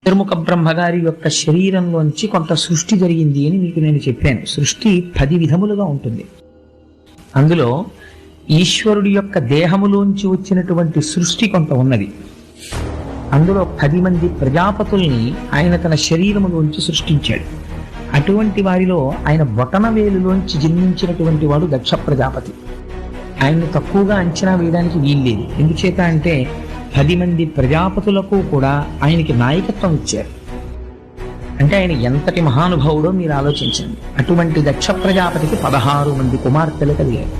చతుర్ముఖ బ్రహ్మగారి యొక్క శరీరంలోంచి కొంత సృష్టి జరిగింది అని మీకు నేను చెప్పాను. సృష్టి 10 విధములుగా ఉంటుంది. అందులో ఈశ్వరుడి యొక్క దేహములోంచి వచ్చినటువంటి సృష్టి కొంత ఉన్నది. అందులో 10 మంది ప్రజాపతుల్ని ఆయన తన శరీరములోంచి సృష్టించాడు. అటువంటి వారిలో ఆయన బొటనవేలులోంచి జన్మించినటువంటి వాడు దక్ష ప్రజాపతి. ఆయన్ని తక్కువగా అంచనా వేయడానికి వీల్లేదు. ఎందుచేత అంటే 10 మంది ప్రజాపతులకు కూడా ఆయనకి నాయకత్వం ఇచ్చారు. అంటే ఆయన ఎంతటి మహానుభావుడో మీరు ఆలోచించండి. అటువంటి దక్ష ప్రజాపతికి 16 మంది కుమార్తెలు కలిగారు.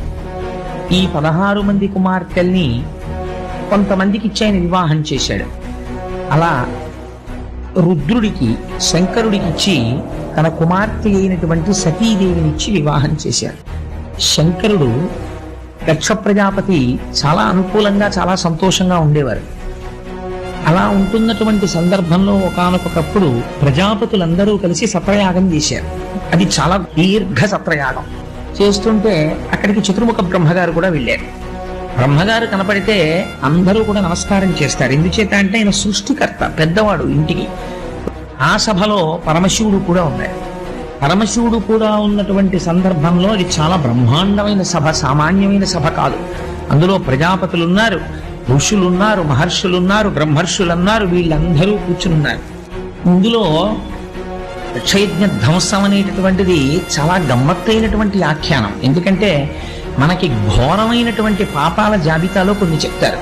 ఈ 16 మంది కుమార్తెల్ని కొంతమందికి ఇచ్చి ఆయన వివాహం చేశాడు. అలా రుద్రుడికి శంకరుడికి ఇచ్చి తన కుమార్తె అయినటువంటి సతీదేవినిచ్చి వివాహం చేశాడు. శంకరుడు దక్ష ప్రజాపతి చాలా అనుకూలంగా చాలా సంతోషంగా ఉండేవారు. అలా ఉంటున్నటువంటి సందర్భంలో ఒకానొకప్పుడు ప్రజాపతులందరూ కలిసి సత్రయాగం చేశారు. అది చాలా దీర్ఘ సత్రయాగం చేస్తుంటే అక్కడికి చతుర్ముఖ బ్రహ్మగారు కూడా వెళ్ళారు. బ్రహ్మగారు కనపడితే అందరూ కూడా నమస్కారం చేస్తారు. ఎందుచేత అంటే ఆయన సృష్టికర్త, పెద్దవాడు ఇంటికి. ఆ సభలో పరమశివుడు కూడా ఉన్నాడు. పరమశివుడు కూడా ఉన్నటువంటి సందర్భంలో అది చాలా బ్రహ్మాండమైన సభ, సామాన్యమైన సభ కాదు. అందులో ప్రజాపతులున్నారు, ఋషులున్నారు, మహర్షులున్నారు, బ్రహ్మర్షులున్నారు, వీళ్ళందరూ కూర్చున్నారు. ఇందులో దక్షయజ్ఞ ధ్వంసం అనేటటువంటిది చాలా గమ్మత్తైనటువంటి ఆఖ్యానం. ఎందుకంటే మనకి ఘోరమైనటువంటి పాపాల జాబితాలో కొన్ని చెప్తారు.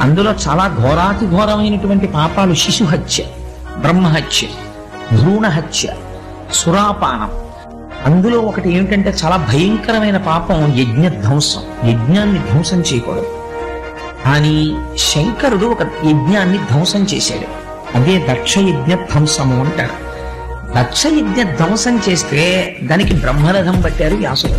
అందులో చాలా ఘోరాతి ఘోరమైనటువంటి పాపాలు శిశుహత్య, బ్రహ్మహత్య, భ్రూణహత్య, సురాపానం. అందులో ఒకటి ఏమిటంటే చాలా భయంకరమైన పాపం యజ్ఞ ధ్వంసం. యజ్ఞాన్ని ధ్వంసం చేయకూడదు. కానీ శంకరుడు ఒక యజ్ఞాన్ని ధ్వంసం చేశాడు. అదే దక్షయజ్ఞ ధ్వంసము అంటారు. దక్షయజ్ఞ ధ్వంసం చేస్తే దానికి బ్రహ్మరథం పట్టారు వ్యాసుడు.